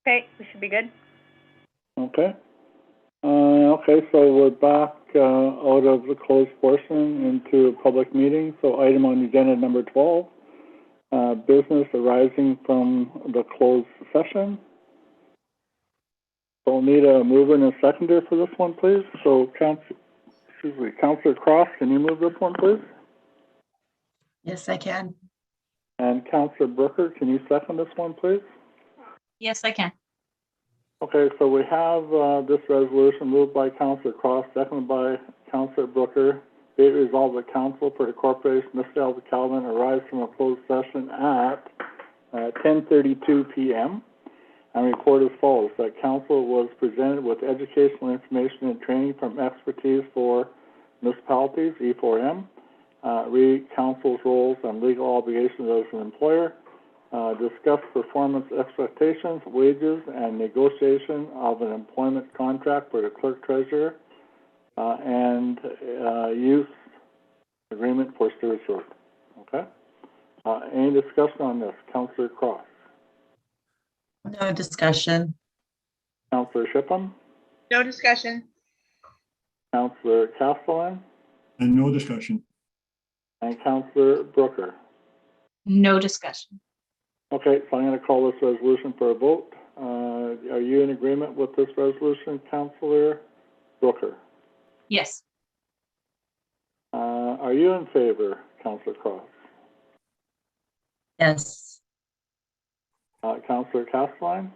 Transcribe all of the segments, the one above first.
Okay, we should be good. Okay. Okay, so we're back out of the closed portion into a public meeting. So item on agenda number 12, business arising from the closed session. So we'll need a mover and a seconder for this one, please. So Councillor Cross, can you move this one, please? Yes, I can. And Councillor Brooker, can you second this one, please? Yes, I can. Okay, so we have this resolution moved by Councillor Cross, seconded by Councillor Brooker. Be it resolved that council for the corporation of Mr. Calvin arise from a closed session at 10:32 p.m. and report as follows: that council was presented with educational information and training from Expertise for Municipalities (E4M), read council's roles and legal obligations as an employer. Discuss performance expectations, wages, and negotiation of an employment contract for the clerk treasurer, and use agreement for Stewart Road. Okay. Any discussion on this? Councillor Cross. No discussion. Councillor Shipham. No discussion. Councillor Castellan. And no discussion. And Councillor Brooker. No discussion. Okay, so I'm going to call this resolution for a vote. Are you in agreement with this resolution, Councillor Brooker? Yes. Are you in favor, Councillor Cross? Yes. Councillor Castellan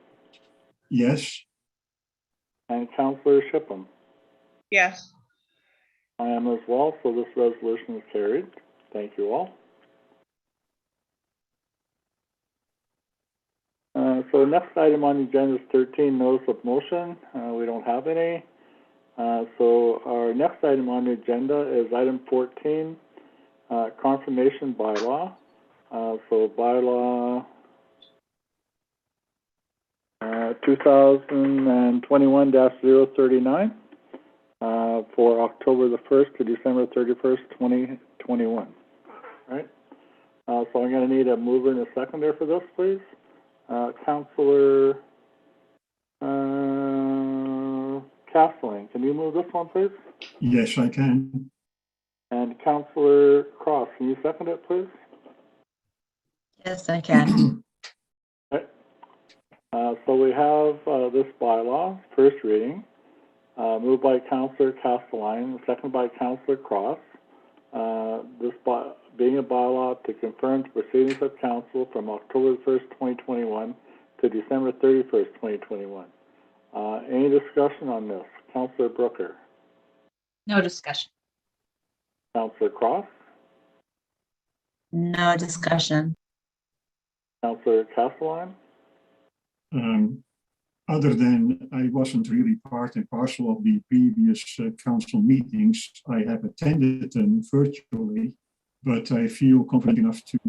Yes. and Councillor Shipham? Yes. I am as well, so this resolution is carried. Thank you all. So next item on the agenda is 13, notice of motion. We don't have any. So our next item on the agenda is item 14, confirmation bylaw. So bylaw 2021-039 for October the 1st to December 31st, 2021. Right? So I'm going to need a mover and a seconder for this, please. Councillor Castellan, can you move this one, please? Yes, I can. And Councillor Cross, can you second it, please? Yes, I can. Okay. So we have this bylaw, first reading, moved by Councillor Castellan, seconded by Councillor Cross. This being a bylaw to confirm the proceedings of council from October 1st, 2021 to December 31st, 2021. Any discussion on this? Councillor Brooker. No discussion. Councillor Cross. No discussion. Councillor Castellan. Other than I wasn't really part and parcel of the previous council meetings, I have attended them virtually, but I feel confident enough to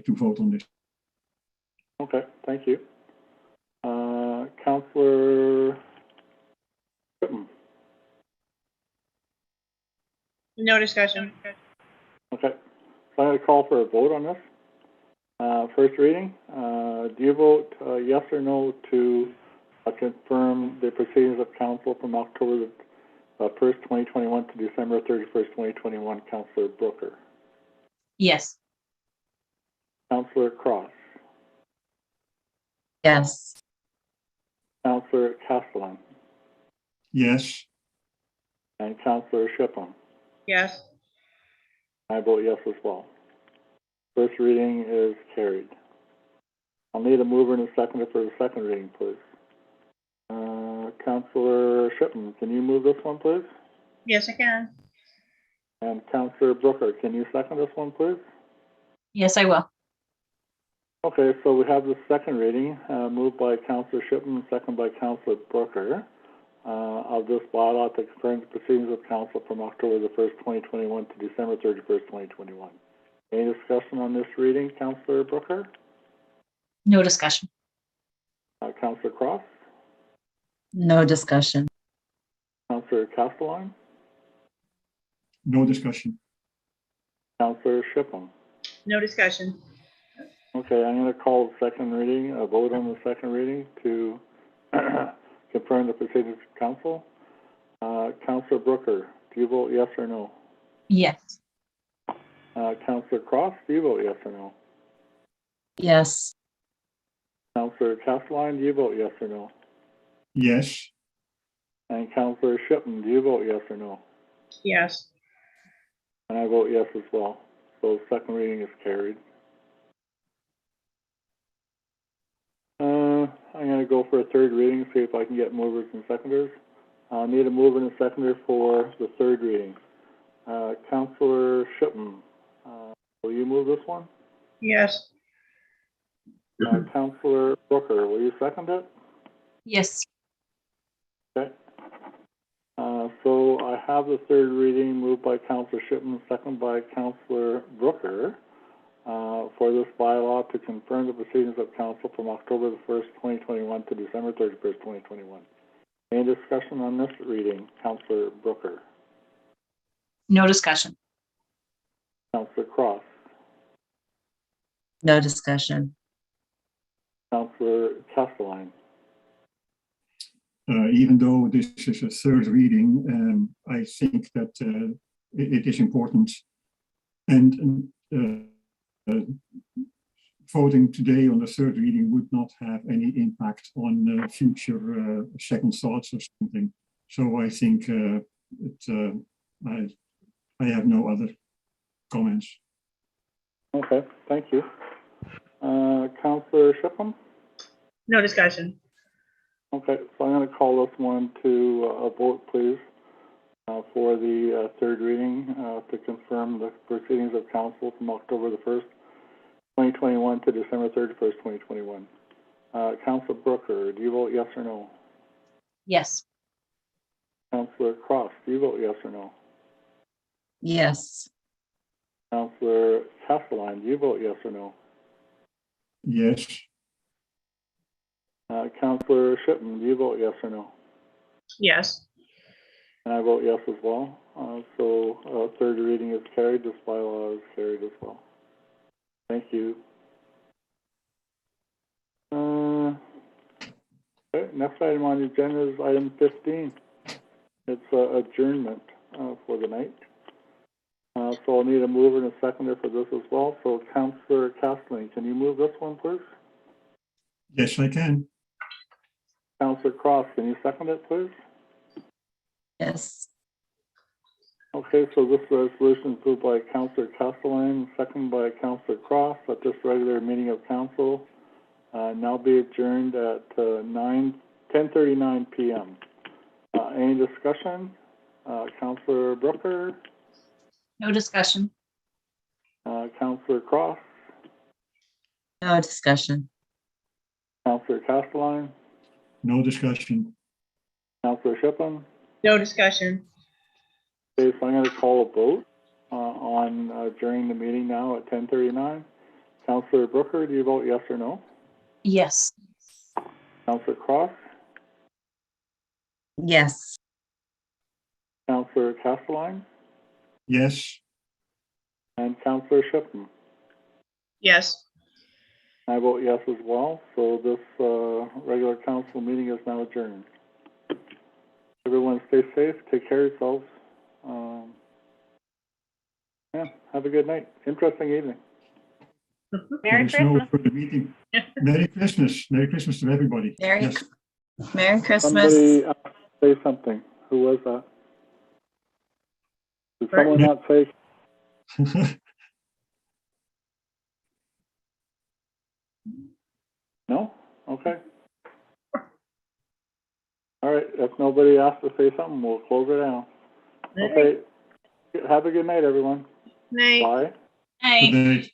vote on this. Okay, thank you. Councillor Whitman. No discussion. Okay, so I'm going to call for a vote on this. First reading, do you vote yes or no to confirm the proceedings of council from October 1st, 2021 to December 31st, 2021, Councillor Brooker? Yes. Councillor Cross? Yes. Councillor Castellan? Yes. And Councillor Shipham? Yes. I vote yes as well. First reading is carried. I'll need a mover and a seconder for the second reading, please. Councillor Shipham, can you move this one, please? Yes, I can. And Councillor Brooker, can you second this one, please? Yes, I will. Okay, so we have the second reading, moved by Councillor Shipham, second by Councillor Brooker, of this bylaw to confirm the proceedings of council from October the 1st, 2021 to December 31st, 2021. Any discussion on this reading, Councillor Brooker? No discussion. Councillor Cross? No discussion. Councillor Castellan? No discussion. Councillor Shipham? No discussion. Okay, I'm gonna call the second reading, a vote on the second reading to confirm the proceedings of council. Counselor Brooker, do you vote yes or no? Yes. Counselor Cross, do you vote yes or no? Yes. Counselor Castelline, do you vote yes or no? Yes. And Counselor Shipman, do you vote yes or no? Yes. And I vote yes as well. So second reading is carried. I'm gonna go for a third reading, see if I can get movers and seconders. I'll need a mover and a seconder for the third reading. Counselor Shipman, will you move this one? Yes. Counselor Brooker, will you second it? Yes. Okay. So I have the third reading moved by Counselor Shipman, second by Counselor Brooker, for this bylaw to confirm the proceedings of council from October the 1st, 2021 to December 31st, 2021. Any discussion on this reading? Counselor Brooker, No discussion. Counselor Cross, No discussion. Counselor Castelline, Even though this is a third reading, I think that it is important. And voting today on the third reading would not have any impact on future second thoughts or something. So I think I have no other comments. Okay, thank you. Counselor Shipman? No discussion. Okay, so I'm going to call this one to a vote, please, for the third reading to confirm the proceedings of council from October the 1st, 2021 to December 31st, 2021. Counselor Brooker, do you vote yes or no? Yes. Counselor Cross, do you vote yes or no? Yes. Counselor Castelline, do you vote yes or no? Yes. Counselor Shipman, do you vote yes or no? Yes. And I vote yes as well. So third reading is carried. This bylaw is carried as well. Thank you. Okay, next item on the agenda is item 15. It's adjournment for the night. So I'll need a mover and a seconder for this as well. So Counselor Castelline, can you move this one, please? Yes, I can. Counselor Cross, can you second it, please? Yes. Okay, so this resolution is moved by Counselor Castelline, second by Counselor Cross, at this regular meeting of council, now be adjourned at 10:39 p.m. Any discussion? Counselor Brooker, No discussion. Counselor Cross, No discussion. Counselor Castelline, No discussion. Counselor Shipman. No discussion. Okay, so I'm going to call a vote on during the meeting now at 10:39. Counselor Brooker, do you vote yes or no? Yes. Counselor Cross, Yes. Counselor Castelline, Yes. and Counselor Shipman. Yes. I vote yes as well. So this regular council meeting is now adjourned. Everyone stay safe, take care of yourselves. Yeah, have a good night. Interesting evening. Merry There is no Christmas. further meeting. Merry Christmas. Merry Christmas to everybody. Merry Christmas. Somebody say something. Who was that? Did someone not say? No? Okay. All right, if nobody asks to say something, we'll close it down. Okay. Have a good night, everyone. Night. Bye. Hey. Good night.